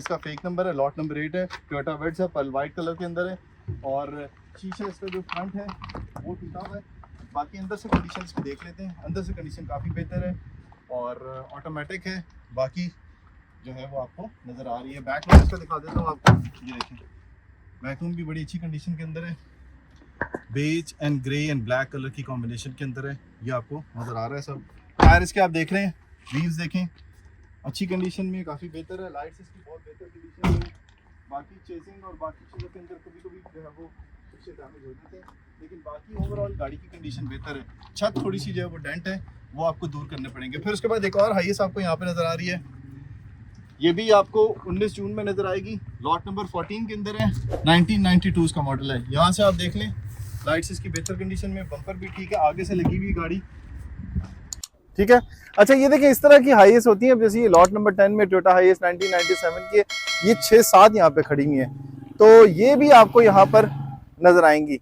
इसका fake number है, lot number 8 है, टोयोटा वेट्स है, पल वाइट कलर के अंदर है और शीशा इसका जो फ्रंट है वो टूटा हुआ है। बाकी अंदर से कंडीशन इसकी देख लेते हैं। अंदर से कंडीशन काफ़ी बेहतर है और ऑटोमेटिक है। बाकी जो है वो आपको नज़र आ रही है। बैक रूम इसका दिखा देता हूँ आपको, ये देखें बैक रूम भी बड़ी अच्छी कंडीशन के अंदर है। Beige and grey and black colour की कॉम्बिनेशन के अंदर है, ये आपको नज़र आ रहा है सब। टायर इसके आप देख रहे हैं, व्हील्स देखें अच्छी कंडीशन में, काफ़ी बेहतर है। लाइट्स इसकी बहुत बेहतर कंडीशन में। बाकी चेसिंग और बाकी चीज़ों के अंदर कभी कभी जो है वो कुछ डैमेज हो जाते हैं, लेकिन बाकी ओवरऑल गाड़ी की कंडीशन बेहतर है। छत थोड़ी सी जो है वो डेंट है, वो आपको दूर करने पड़ेंगे। फिर उसके बाद एक और हाईएस आपको यहाँ पे नज़र आ रही है, ये भी आपको 19 जून में नज़र आएगी। लॉट नंबर 14 के अंदर है, 1992 का मॉडल है। यहाँ से आप देख लें, लाइट्स इसकी बेहतर कंडीशन में, बम्पर भी ठीक है, आगे से लगी हुई गाड़ी ठीक है। अच्छा ये देखिए इस तरह की हाईएस होती है, जैसे ये लॉट नंबर 10 में टोयोटा हाईएस 1997 की है, ये 6-7 यहाँ पे खड़ी हुई है, तो ये भी आपको यहाँ पर नजर आएंगी।